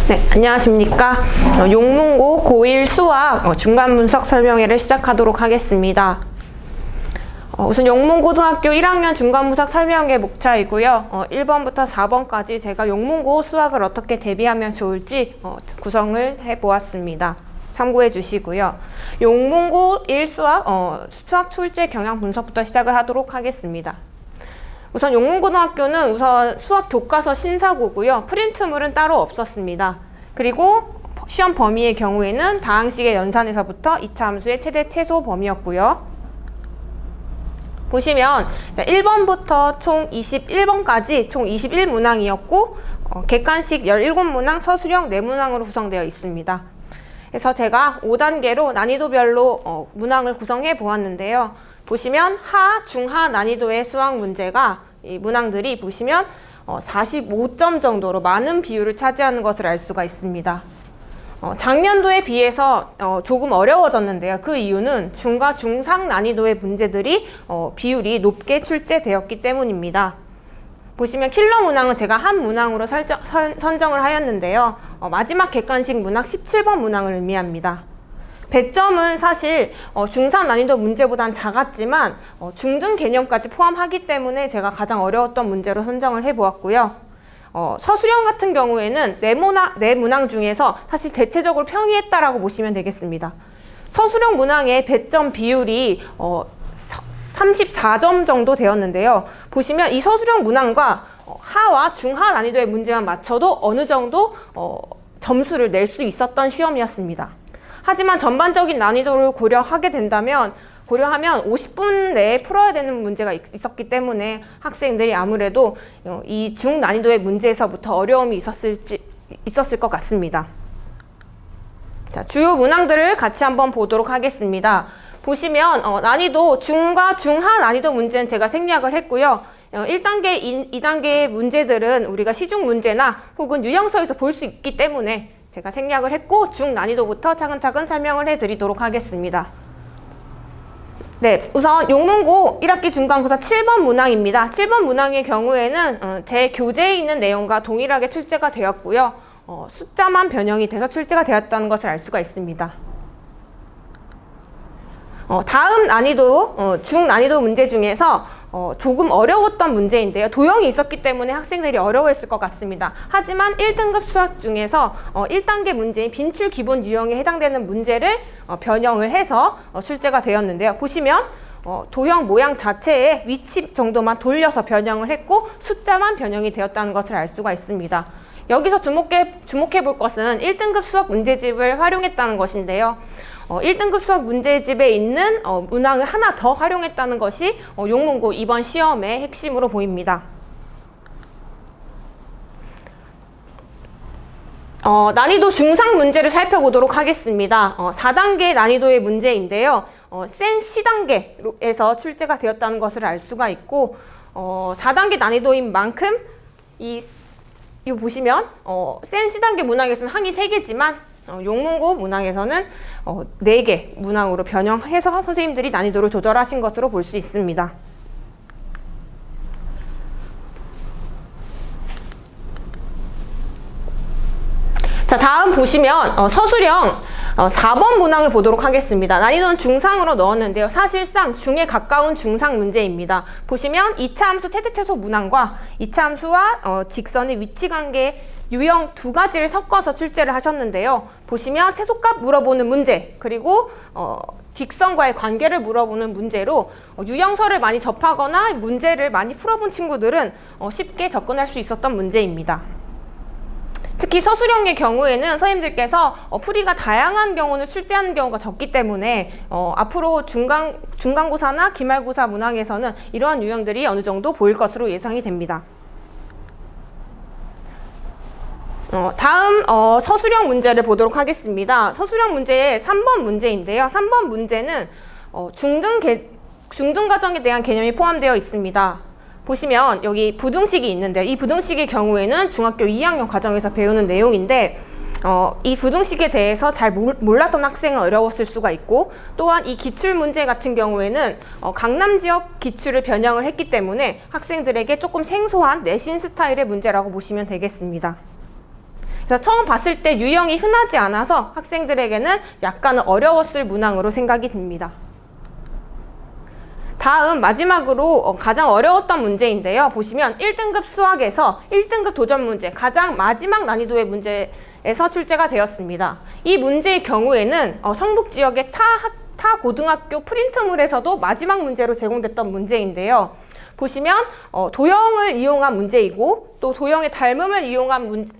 네, 안녕하십니까. 용문고 고1 수학 중간 분석 설명회를 시작하도록 하겠습니다. 우선 용문고등학교 1학년 중간 분석 설명회 목차이고요. 1번부터 4번까지 제가 용문고 수학을 어떻게 대비하면 좋을지 구성을 해보았습니다. 참고해 주시고요. 용문고 1 수학, 수학 출제 경향 분석부터 시작을 하도록 하겠습니다. 우선 용문고등학교는 우선 수학 교과서 신사고고요. 프린트물은 따로 없었습니다. 그리고 시험 범위의 경우에는 다항식의 연산에서부터 2차 함수의 최대 최소 범위였고요. 보시면 1번부터 총 21번까지 총 21문항이었고 객관식 17문항, 서술형 4문항으로 구성되어 있습니다. 그래서 제가 5단계로 난이도별로 문항을 구성해 보았는데요. 보시면 하, 중하 난이도의 수학 문제가 이 문항들이 보시면 45점 정도로 많은 비율을 차지하는 것을 알 수가 있습니다. 작년도에 비해서 조금 어려워졌는데요. 그 이유는 중과 중상 난이도의 문제들이 비율이 높게 출제되었기 때문입니다. 보시면 킬러 문항은 제가 한 문항으로 선정을 하였는데요. 마지막 객관식 문항 17번 문항을 의미합니다. 배점은 사실 중상 난이도 문제보단 작았지만 중등 개념까지 포함하기 때문에 제가 가장 어려웠던 문제로 선정을 해보았고요. 서술형 같은 경우에는 네 문항 중에서 사실 대체적으로 평이했다라고 보시면 되겠습니다. 서술형 문항의 배점 비율이 34점 정도 되었는데요. 보시면 이 서술형 문항과 하와 중하 난이도의 문제만 맞춰도 어느 정도 점수를 낼 수 있었던 시험이었습니다. 하지만 전반적인 난이도를 고려하면 50분 내에 풀어야 되는 문제가 있었기 때문에 학생들이 아무래도 이 중난이도의 문제에서부터 어려움이 있었을 것 같습니다. 자, 주요 문항들을 같이 한번 보도록 하겠습니다. 보시면 난이도 중과 중하 난이도 문제는 제가 생략을 했고요. 1단계, 2단계의 문제들은 우리가 시중 문제나 혹은 유형서에서 볼 수 있기 때문에 제가 생략을 했고 중난이도부터 차근차근 설명을 해드리도록 하겠습니다. 네, 우선 용문고 1학기 중간고사 7번 문항입니다. 7번 문항의 경우에는 제 교재에 있는 내용과 동일하게 출제가 되었고요. 숫자만 변형이 돼서 출제가 되었다는 것을 알 수가 있습니다. 다음 난이도, 중난이도 문제 중에서 조금 어려웠던 문제인데요. 도형이 있었기 때문에 학생들이 어려워했을 것 같습니다. 하지만 1등급 수학 중에서 1단계 문제인 빈출 기본 유형에 해당되는 문제를 변형을 해서 출제가 되었는데요. 보시면 도형 모양 자체의 위치 정도만 돌려서 변형을 했고 숫자만 변형이 되었다는 것을 알 수가 있습니다. 여기서 주목해 볼 것은 1등급 수학 문제집을 활용했다는 것인데요. 1등급 수학 문제집에 있는 문항을 하나 더 활용했다는 것이 용문고 이번 시험의 핵심으로 보입니다. 난이도 중상 문제를 살펴보도록 하겠습니다. 4단계 난이도의 문제인데요. 센 C단계에서 출제가 되었다는 것을 알 수가 있고 4단계 난이도인 만큼 이거 보시면 센 C단계 문항에서는 항이 3개지만 용문고 문항에서는 4개 문항으로 변형해서 선생님들이 난이도를 조절하신 것으로 볼 수 있습니다. 자, 다음 보시면 서술형 4번 문항을 보도록 하겠습니다. 난이도는 중상으로 넣었는데요. 사실상 중에 가까운 중상 문제입니다. 보시면 2차 함수 최대 최소 문항과 2차 함수와 직선의 위치 관계 유형 2가지를 섞어서 출제를 하셨는데요. 보시면 최소값 물어보는 문제, 그리고 직선과의 관계를 물어보는 문제로 유형서를 많이 접하거나 문제를 많이 풀어본 친구들은 쉽게 접근할 수 있었던 문제입니다. 특히 서술형의 경우에는 선생님들께서 풀이가 다양한 경우는 출제하는 경우가 적기 때문에 앞으로 중간고사나 기말고사 문항에서는 이러한 유형들이 어느 정도 보일 것으로 예상이 됩니다. 다음 서술형 문제를 보도록 하겠습니다. 서술형 문제의 3번 문제인데요. 3번 문제는 중등 과정에 대한 개념이 포함되어 있습니다. 보시면 여기 부등식이 있는데 이 부등식의 경우에는 중학교 2학년 과정에서 배우는 내용인데 이 부등식에 대해서 잘 몰랐던 학생은 어려웠을 수가 있고 또한 이 기출문제 같은 경우에는 강남 지역 기출을 변형을 했기 때문에 학생들에게 조금 생소한 내신 스타일의 문제라고 보시면 되겠습니다. 그래서 처음 봤을 때 유형이 흔하지 않아서 학생들에게는 약간은 어려웠을 문항으로 생각이 듭니다. 다음 마지막으로 가장 어려웠던 문제인데요. 보시면 1등급 수학에서 1등급 도전 문제, 가장 마지막 난이도의 문제에서 출제가 되었습니다. 이 문제의 경우에는 성북 지역의 타 고등학교 프린트물에서도 마지막 문제로 제공됐던 문제인데요. 보시면 도형을 이용한 문제이고 또 도형의 닮음을 이용한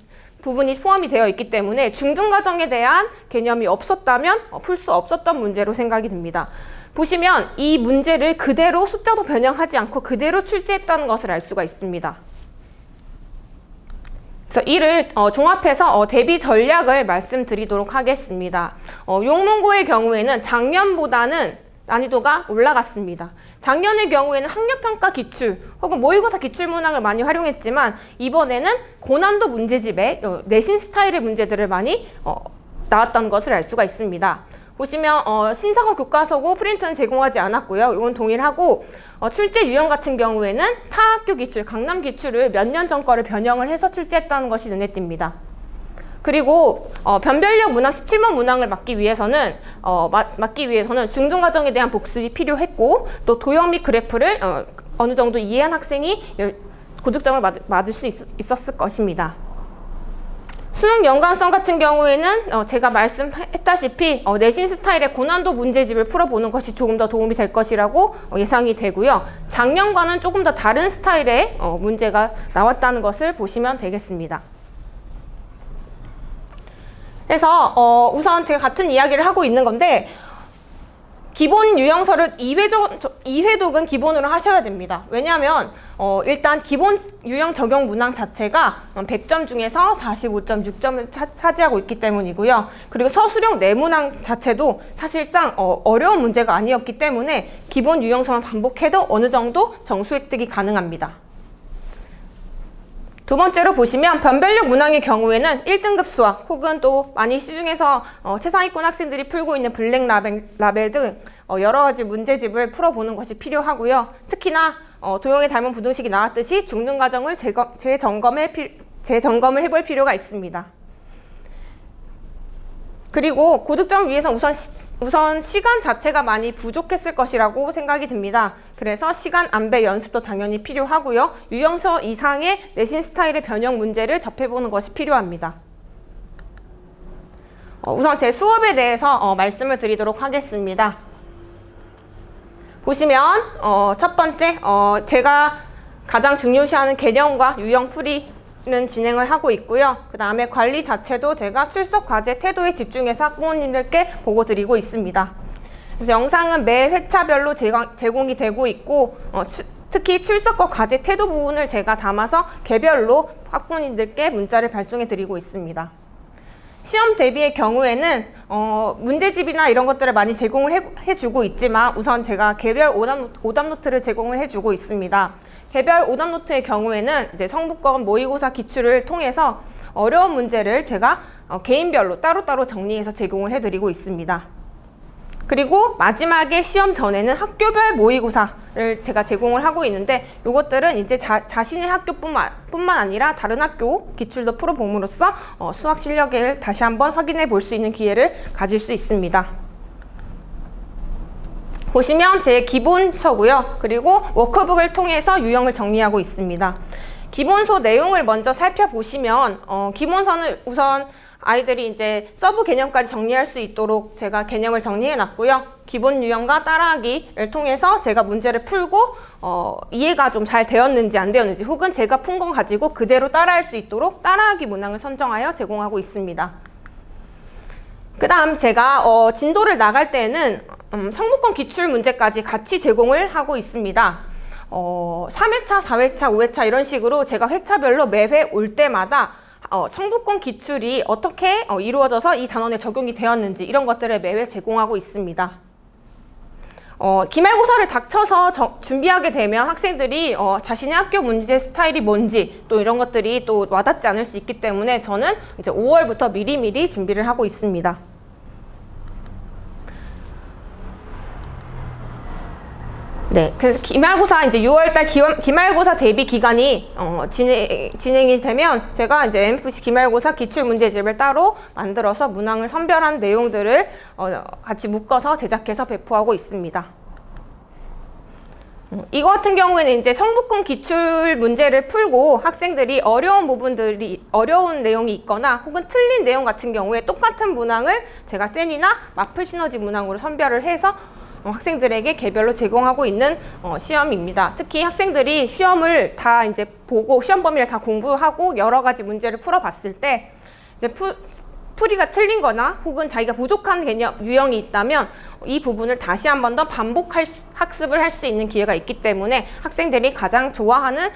부분이 포함이 되어 있기 때문에 중등가정에 대한 개념이 없었다면 풀 수 없었던 문제로 생각이 듭니다. 보시면 이 문제를 그대로 숫자도 변형하지 않고 그대로 출제했다는 것을 알 수가 있습니다. 그래서 이를 종합해서 대비 전략을 말씀드리도록 하겠습니다. 용문고의 경우에는 작년보다는 난이도가 올라갔습니다. 작년의 경우에는 학력평가 기출 혹은 모의고사 기출문항을 많이 활용했지만 이번에는 고난도 문제집에 내신 스타일의 문제들을 많이 나왔다는 것을 알 수가 있습니다. 보시면 신사고 교과서고 프린트는 제공하지 않았고요. 이건 동일하고 출제 유형 같은 경우에는 타학교 기출, 강남 기출을 몇 년 전 거를 변형을 해서 출제했다는 것이 눈에 띄니다. 그리고 변별력 문항 17번 문항을 맞기 위해서는 중등과정에 대한 복습이 필요했고 또 도형 및 그래프를 어느 정도 이해한 학생이 고득점을 받을 수 있었을 것입니다. 수능 연관성 같은 경우에는 제가 말씀했다시피 내신 스타일의 고난도 문제집을 풀어보는 것이 조금 더 도움이 될 것이라고 예상이 되고요. 작년과는 조금 더 다른 스타일의 문제가 나왔다는 것을 보시면 되겠습니다. 그래서 우선 제가 같은 이야기를 하고 있는 건데 기본 유형서를 2회독은 기본으로 하셔야 됩니다. 왜냐하면 일단 기본 유형 적용 문항 자체가 100점 중에서 45.6점을 차지하고 있기 때문이고요. 그리고 서술형 내문항 자체도 사실상 어려운 문제가 아니었기 때문에 기본 유형서만 반복해도 어느 정도 정수 획득이 가능합니다. 두 번째로 보시면 변별력 문항의 경우에는 1등급 수학 혹은 또 많이 시중에서 최상위권 학생들이 풀고 있는 블랙 라벨 등 여러 가지 문제집을 풀어보는 것이 필요하고요. 특히나 도형의 닮은 부등식이 나왔듯이 중등과정을 재점검을 해볼 필요가 있습니다. 그리고 고득점을 위해서 우선 시간 자체가 많이 부족했을 것이라고 생각이 듭니다. 그래서 시간 안배 연습도 당연히 필요하고요. 유형서 이상의 내신 스타일의 변형 문제를 접해보는 것이 필요합니다. 우선 제 수업에 대해서 말씀을 드리도록 하겠습니다. 보시면 첫 번째 제가 가장 중요시하는 개념과 유형 풀이는 진행을 하고 있고요. 그 다음에 관리 자체도 제가 출석 과제 태도에 집중해서 학부모님들께 보고 드리고 있습니다. 그래서 영상은 매 회차별로 제공이 되고 있고 특히 출석과 과제 태도 부분을 제가 담아서 개별로 학부모님들께 문자를 발송해 드리고 있습니다. 시험 대비의 경우에는 문제집이나 이런 것들을 많이 제공을 해주고 있지만 우선 제가 개별 오답 노트를 제공을 해주고 있습니다. 개별 오답 노트의 경우에는 이제 성북권 모의고사 기출을 통해서 어려운 문제를 제가 개인별로 따로따로 정리해서 제공을 해드리고 있습니다. 그리고 마지막에 시험 전에는 학교별 모의고사를 제가 제공을 하고 있는데 이것들은 이제 자신의 학교뿐만 아니라 다른 학교 기출도 풀어봄으로써 수학 실력을 다시 한번 확인해 볼 수 있는 기회를 가질 수 있습니다. 보시면 제 기본서고요. 그리고 워크북을 통해서 유형을 정리하고 있습니다. 기본서 내용을 먼저 살펴보시면 기본서는 우선 아이들이 이제 서브 개념까지 정리할 수 있도록 제가 개념을 정리해 놨고요. 기본 유형과 따라하기를 통해서 제가 문제를 풀고 이해가 좀 잘 되었는지 안 되었는지 혹은 제가 푼 거 가지고 그대로 따라할 수 있도록 따라하기 문항을 선정하여 제공하고 있습니다. 그 다음 제가 진도를 나갈 때는 성북권 기출 문제까지 같이 제공을 하고 있습니다. 3회차, 4회차, 5회차 이런 식으로 제가 회차별로 매회 올 때마다 성북권 기출이 어떻게 이루어져서 이 단원에 적용이 되었는지 이런 것들을 매회 제공하고 있습니다. 기말고사를 닥쳐서 준비하게 되면 학생들이 자신의 학교 문제 스타일이 뭔지 또 이런 것들이 또 와닿지 않을 수 있기 때문에 저는 이제 5월부터 미리미리 준비를 하고 있습니다. 네, 그래서 기말고사 이제 6월달 기말고사 대비 기간이 진행이 되면 제가 이제 MFC 기말고사 기출 문제집을 따로 만들어서 문항을 선별한 내용들을 같이 묶어서 제작해서 배포하고 있습니다. 이거 같은 경우에는 이제 성북권 기출 문제를 풀고 학생들이 어려운 내용이 있거나 혹은 틀린 내용 같은 경우에 똑같은 문항을 제가 센이나 마플 시너지 문항으로 선별을 해서 학생들에게 개별로 제공하고 있는 시험입니다. 특히 학생들이 시험을 다 이제 보고 시험 범위를 다 공부하고 여러 가지 문제를 풀어봤을 때 이제 풀이가 틀린 거나 혹은 자기가 부족한 개념, 유형이 있다면 이 부분을 다시 한 번 더 학습을 할 수 있는 기회가 있기 때문에 학생들이 가장 좋아하는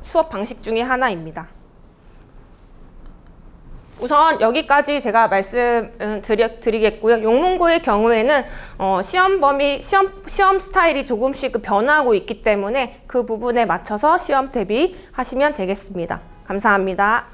수업 방식 중에 하나입니다. 우선 여기까지 제가 말씀드리겠고요. 용문고의 경우에는 시험 스타일이 조금씩 변화하고 있기 때문에 그 부분에 맞춰서 시험 대비하시면 되겠습니다. 감사합니다.